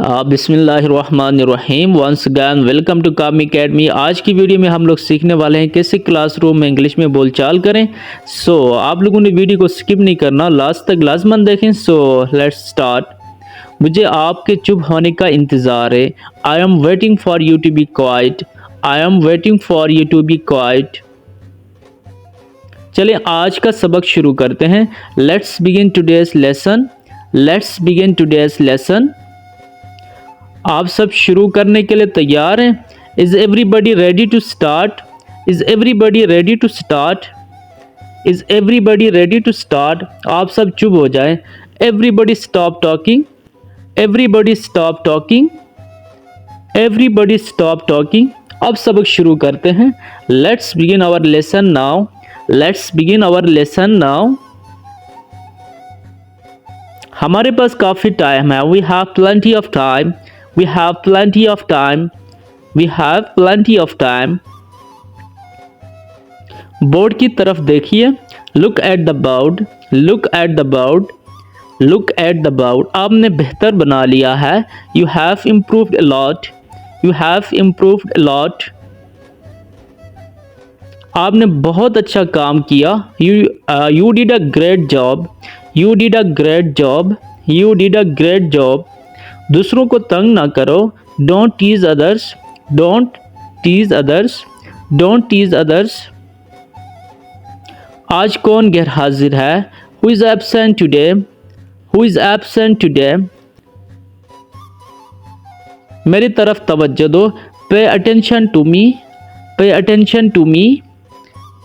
बिस्मिल्लाहिर्रहमानिर्रहीम। Once again welcome to कामी academy. आज की वीडियो में हम लोग सीखने वाले हैं कैसे क्लासरूम में इंग्लिश में बोलचाल करें। आप लोगों ने वीडियो को स्किप नहीं करना, लास्ट तक लाजमन देखें। Let's start. मुझे आपके चुप होने का इंतज़ार है। I am waiting for you to be quiet. I am waiting for you to be quiet. चलिए आज का सबक शुरू करते हैं। Let's begin today's lesson. Let's begin today's lesson. आप सब शुरू करने के लिए तैयार हैं? Is everybody ready to start? Is everybody ready to start? Is everybody ready to start? आप सब चुप हो जाएं। Everybody stop talking. Everybody stop talking. Everybody stop talking. अब सबक शुरू करते हैं। Let's begin our lesson now. Let's begin our lesson now. हमारे पास काफ़ी टाइम है। We have plenty of time. We have plenty of time. We have plenty of time. Board की तरफ देखिए। Look at the board. Look at the board. Look at the board. आपने बेहतर बना लिया है। You have improved a lot. You have improved a lot. आपने बहुत अच्छा काम किया। You did a great job. You did a great job. You did a great job. दूसरों को तंग ना करो। Don't tease others. Don't tease others. Don't tease others. आज कौन गैर हाजिर है? Who is absent today? Who is absent today? मेरी तरफ तवज्जो दो। Pay attention to me. Pay attention to me.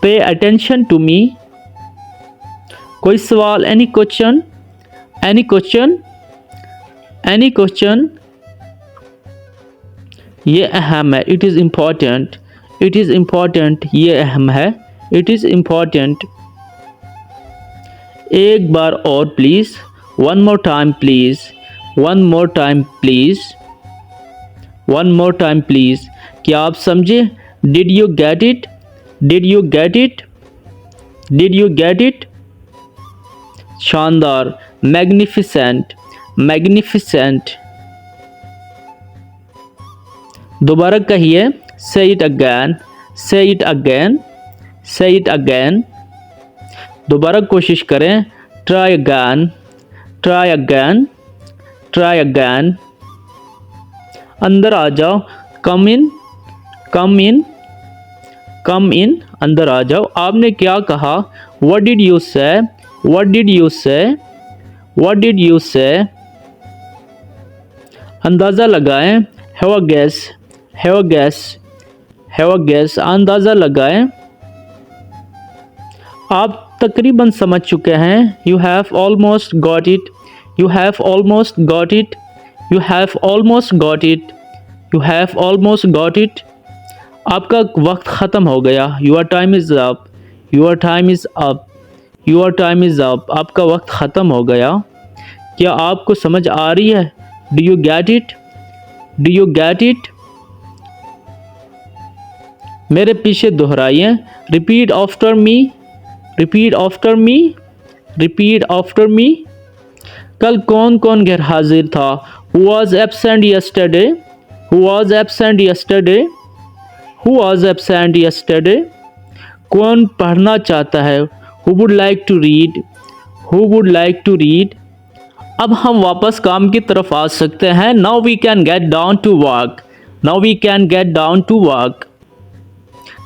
Pay attention to me. कोई सवाल? Any question? Any question? Any question? ये अहम है। It is important. It is important. ये अहम है। It is important. एक बार और please. One more time please. One more time please. One more time please. क्या आप समझे? Did you get it? Did you get it? Did you get it? शानदार। मैग्निफिसेंट। मैग्निफिसेंट। दोबारा कहिए। Say it again. Say it again. Say it again. दोबारा कोशिश करें। Try again. Try again. Try again. अंदर आ जाओ। कम इन। कम इन। कम इन। अंदर आ जाओ। आपने क्या कहा? What did you say? What did you say? What did you say? अंदाज़ा लगाएं। Have a guess. Have a guess. Have a guess. अंदाज़ा लगाएं। आप तकरीबन समझ चुके हैं। You have almost got it. You have almost got it. You have almost got it. You have almost got it. आपका वक्त ख़त्म हो गया। Your time is up. Your time is up. Your time is up. आपका वक्त ख़त्म हो गया। क्या आपको समझ आ रही है? Do you get it? Do you get it? मेरे पीछे दोहराइए। Repeat after me. Repeat after me. Repeat after me. कल कौन कौन गैर हाजिर था? Who was absent yesterday? Who was absent yesterday? Who was absent yesterday? कौन पढ़ना चाहता है? Who would like to read? Who would like to read? अब हम वापस काम की तरफ आ सकते हैं। Now we can get down to work. Now we can get down to work.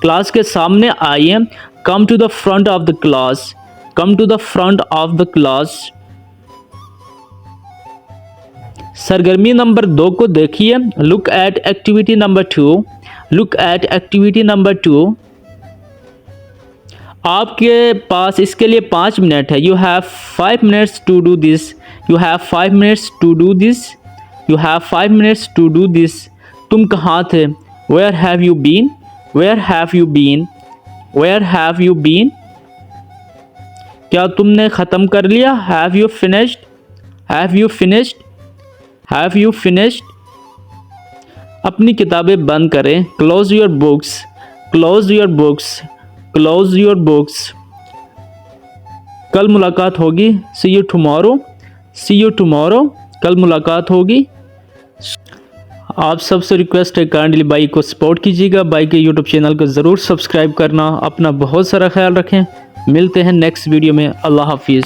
Class के सामने आइए। Come to the front of the class. Come to the front of the class. सरगर्मी नंबर 2 को देखिए। Look at activity number 2। Look at activity number 2। आपके पास इसके लिए 5 मिनट है। You have 5 minutes to do this. You have 5 minutes to do this. You have 5 minutes to do this. तुम कहाँ थे? Where have you been? Where have you been? Where have you been? क्या तुमने ख़त्म कर लिया? Have you finished? Have you finished? Have you finished? अपनी किताबें बंद करें। Close your books. Close your books. Close your books. कल मुलाकात होगी। See you tomorrow. See you tomorrow. कल मुलाकात होगी। आप सबसे रिक्वेस्ट है, काइंडली भाई को सपोर्ट कीजिएगा, भाई के यूट्यूब चैनल को ज़रूर सब्सक्राइब करना। अपना बहुत सारा ख्याल रखें। मिलते हैं नेक्स्ट वीडियो में। अल्लाह हाफिज़।